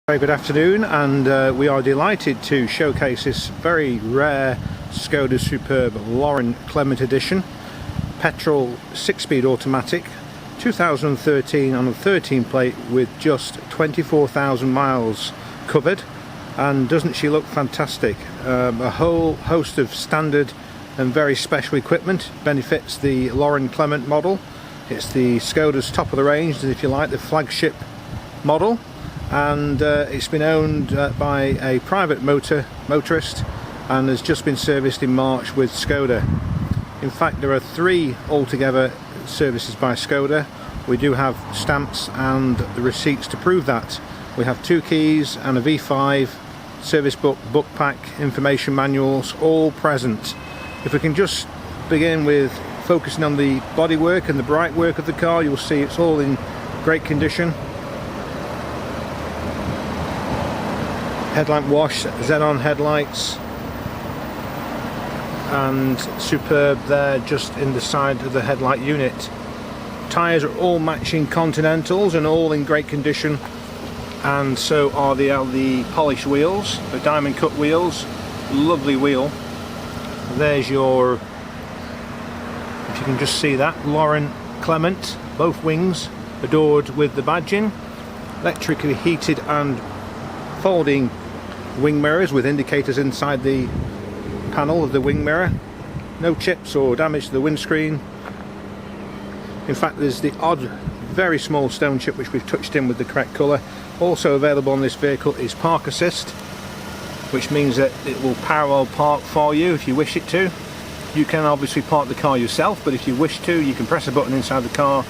Very good afternoon, and we are delighted to showcase this very rare Skoda Superb Laurin Klement edition petrol 6-speed automatic 2013 on a 13 plate with just 24,000 miles covered. And doesn't she look fantastic? A whole host of standard and very special equipment benefits the Laurin Klement model. It's the Skoda's top of the range, if you like, the flagship model. And it's been owned by a private motorist and has just been serviced in March with Skoda. In fact, there are 3 altogether services by Skoda. We do have stamps and the receipts to prove that. We have 2 keys and a V5 service book pack, information manuals, all present. If we can just begin with focusing on the bodywork and the bright work of the car, you'll see it's all in great condition. Headlamp wash, xenon headlights, and superb there just in the side of the headlight unit. Tyres are all matching Continentals and all in great condition, and so are the polished wheels, the diamond cut wheels. Lovely wheel. There's your, if you can just see that, Laurin Klement, both wings adored with the badging, electrically heated and folding wing mirrors with indicators inside the panel of the wing mirror. No chips or damage to the windscreen. In fact, there's the odd very small stone chip which we've touched in with the correct colour. Also available on this vehicle is park assist, which means that it will parallel park for you if you wish it to. You can obviously park the car yourself, but if you wish to, you can press a button inside the car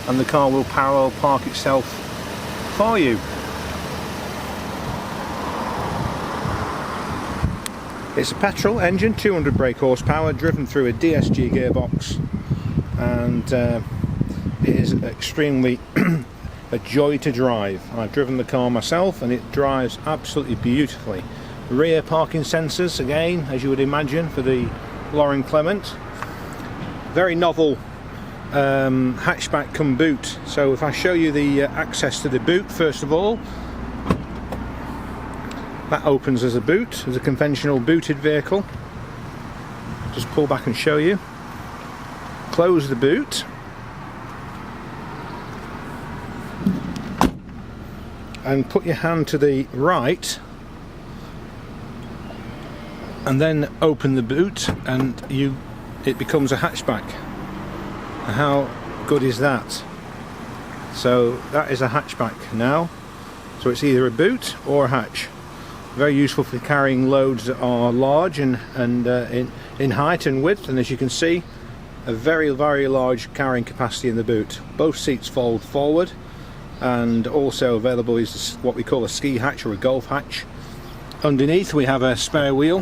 and the car will parallel park itself for you. It's a petrol engine, 200 brake horsepower, driven through a DSG gearbox, and it is extremely a joy to drive. I've driven the car myself and it drives absolutely beautifully. Rear parking sensors, again, as you would imagine, for the Laurin Klement. Very novel hatchback come boot. So if I show you the access to the boot, first of all, that opens as a boot, as a conventional booted vehicle. Just pull back and show you. Close the boot. And put your hand to the right. And then open the boot and it becomes a hatchback. How good is that? So that is a hatchback now. So it's either a boot or a hatch. Very useful for carrying loads that are large and in height and width, and as you can see, a very large carrying capacity in the boot. Both seats fold forward, and also available is what we call a ski hatch or a golf hatch. Underneath we have a spare wheel,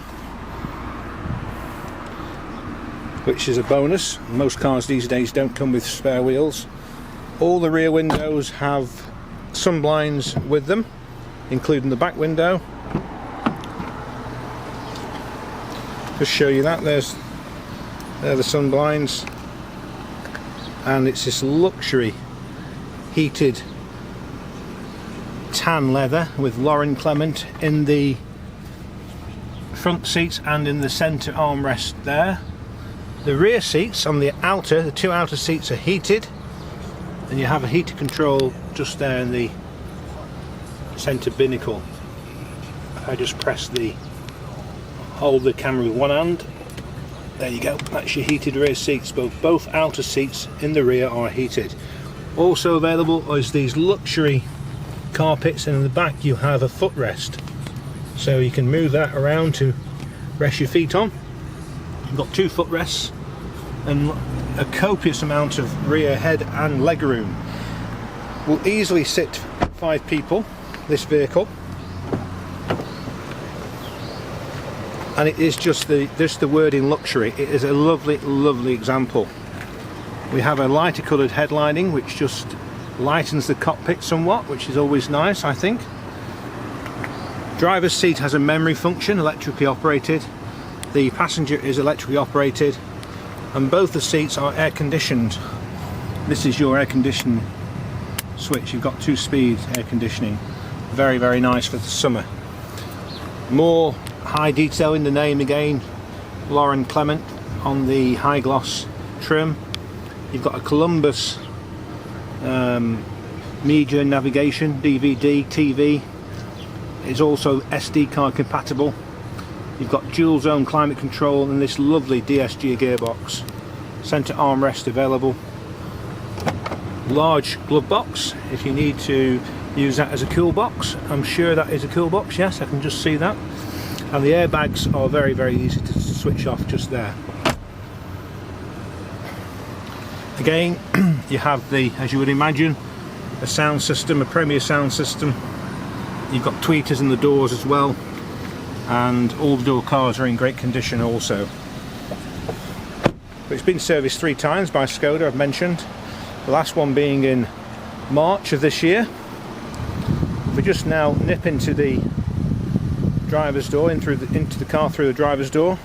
which is a bonus. Most cars these days don't come with spare wheels. All the rear windows have sunblinds with them, including the back window. Just show you that, there the sun blinds, and it's this luxury heated tan leather with Laurin Klement in the front seats and in the centre armrest there. The rear seats on the 2 outer seats are heated, and you have a heater control just there in the centre binnacle. I just press hold the camera with one hand. There you go, that's your heated rear seats. Both outer seats in the rear are heated. Also available is these luxury carpets, and in the back you have a footrest, so you can move that around to rest your feet on. You've got 2 footrests and a copious amount of rear head and leg room. Will easily sit 5 people, this vehicle. And it is just the wording luxury. It is a lovely example. We have a lighter coloured headlining which just lightens the cockpit somewhat, which is always nice, I think. Driver's seat has a memory function, electrically operated. The passenger is electrically operated, and both the seats are air conditioned. This is your air conditioning switch. You've got 2-speed air conditioning. very, very nice for the summer. More high detail in the name again, Laurin Klement on the high gloss trim. You've got a Columbus media navigation, DVD, TV. It's also SD card compatible. You've got dual zone climate control and this lovely DSG gearbox. Centre armrest available. Large glove box if you need to use that as a cool box. I'm sure that is a cool box, yes, I can just see that. And the airbags are very, very easy to switch off just there. Again, you have the, as you would imagine, a sound system, a Premier sound system. You've got tweeters in the doors as well, and all the door cars are in great condition also. But it's been serviced 3 times by Skoda, I've mentioned. The last one being in March of this year. We just now nip into the driver's door, into the car through the driver's door.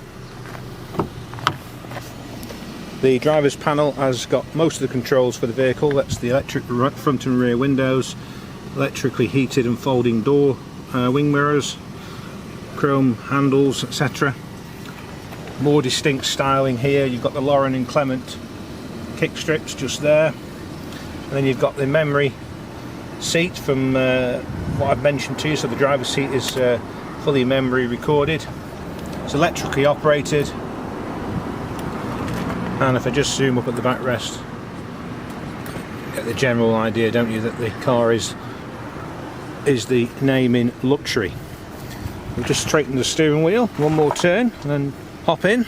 The driver's panel has got most of the controls for the vehicle. That's the electric front and rear windows, electrically heated and folding door wing mirrors, chrome handles, etc. More distinct styling here. You've got the Laurin Klement kick strips just there, and then you've got the memory seat from what I've mentioned to you. So the driver's seat is fully memory recorded. It's electrically operated. And if I just zoom up at the backrest, get the general idea, don't you, that the car is the name in luxury. We'll just straighten the steering wheel, one more turn, and then hop in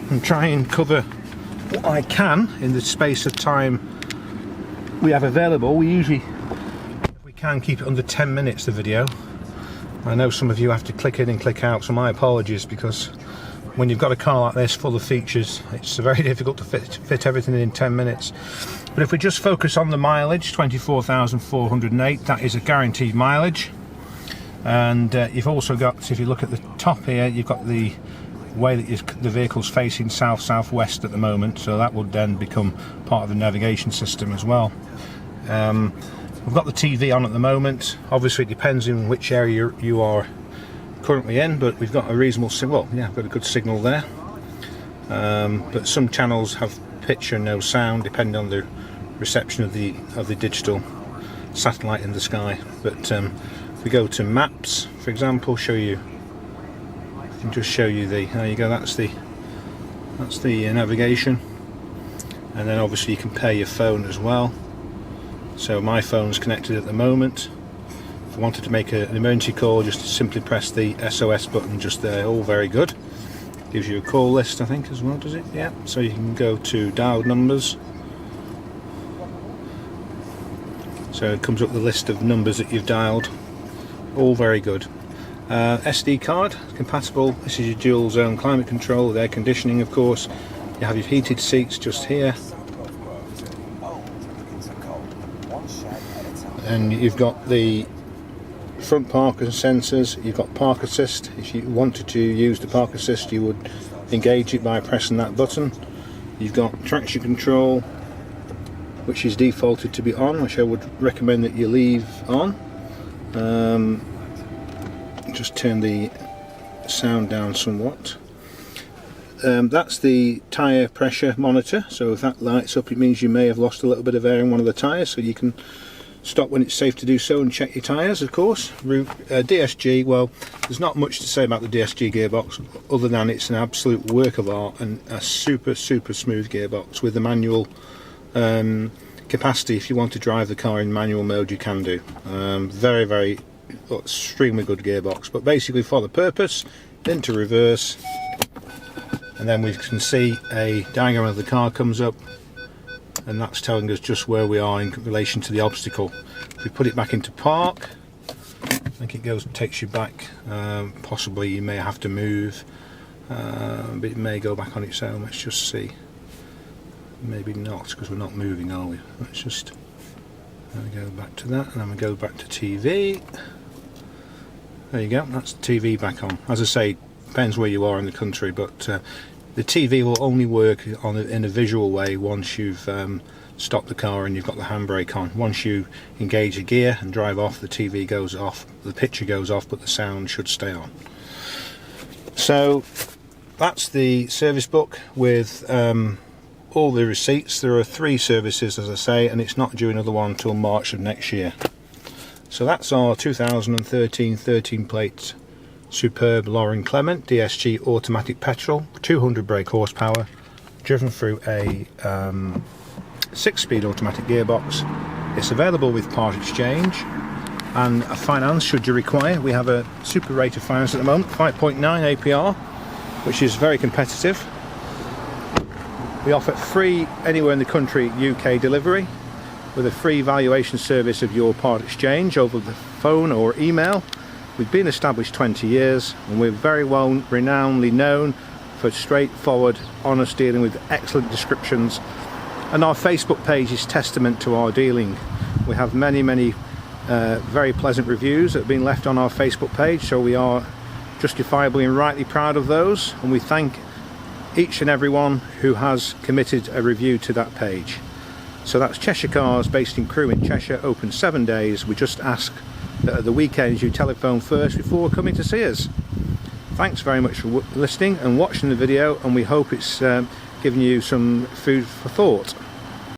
and try and cover what I can in the space of time we have available. We usually, if we can, keep it under 10 minutes, the video. I know some of you have to click in and click out, so my apologies, because when you've got a car like this full of features, it's very difficult to fit everything in 10 minutes. But if we just focus on the mileage, 24,408, that is a guaranteed mileage. And you've also got, if you look at the top here, you've got the way that the vehicle's facing south-southwest at the moment, so that would then become part of the navigation system as well. We've got the TV on at the moment. Obviously it depends in which area you are currently in, but we've got a reasonable signal. Well, yeah, we've got a good signal there. But some channels have picture and no sound, depending on the reception of the digital satellite in the sky. But if we go to maps, for example, I can just show you there you go. That's the navigation, and then obviously you can pair your phone as well. So my phone's connected at the moment. If I wanted to make an emergency call, just simply press the SOS button just there. All very good. Gives you a call list, I think, as well, does it? Yeah. So you can go to dialed numbers. So it comes up with a list of numbers that you've dialed. All very good. SD card compatible. This is your dual zone climate control with air conditioning, of course. You have your heated seats just here. And you've got the front park sensors, you've got park assist. If you wanted to use the park assist, you would engage it by pressing that button. You've got traction control, which is defaulted to be on, which I would recommend that you leave on. Just turn the sound down somewhat. That's the tyre pressure monitor, so if that lights up, it means you may have lost a little bit of air in one of the tyres, so you can stop when it's safe to do so and check your tyres, of course. DSG, well, there's not much to say about the DSG gearbox other than it's an absolute work of art and a super smooth gearbox with the manual capacity. If you want to drive the car in manual mode, you can do. Very extremely good gearbox, but basically for the purpose, into reverse, and then we can see a diagram of the car comes up, and that's telling us just where we are in relation to the obstacle. If we put it back into park, I think it goes and takes you back. Possibly you may have to move, but it may go back on its own. Let's just see. Maybe not, because we're not moving, are we? Let's just go back to that, and then we go back to TV. There you go, that's the TV back on. As I say, depends where you are in the country, but the TV will only work in a visual way once you've stop the car and you've got the handbrake on. Once you engage a gear and drive off, the TV goes off, the picture goes off, but the sound should stay on. So that's the service book with all the receipts. There are 3 services, as I say, and it's not due another one till March of next year. So that's our 2013 13 plate superb Laurin Klement DSG automatic petrol, 200 brake horsepower, driven through a 6-speed automatic gearbox. It's available with part exchange and a finance should you require. We have a super rate of finance at the moment, 5.9 APR, which is very competitive. We offer free anywhere in the country UK delivery with a free valuation service of your part exchange over the phone or email. We've been established 20 years and we're very well renownedly known for straightforward, honest dealing with excellent descriptions, and our Facebook page is testament to our dealing. We have many very pleasant reviews that have been left on our Facebook page, so we are justifiably and rightly proud of those, and we thank each and everyone who has committed a review to that page. So that's Cheshire Cars, based in Crewe in Cheshire, open 7 days. We just ask that at the weekends you telephone first before coming to see us. Thanks very much for listening and watching the video, and we hope it's given you some food for thought.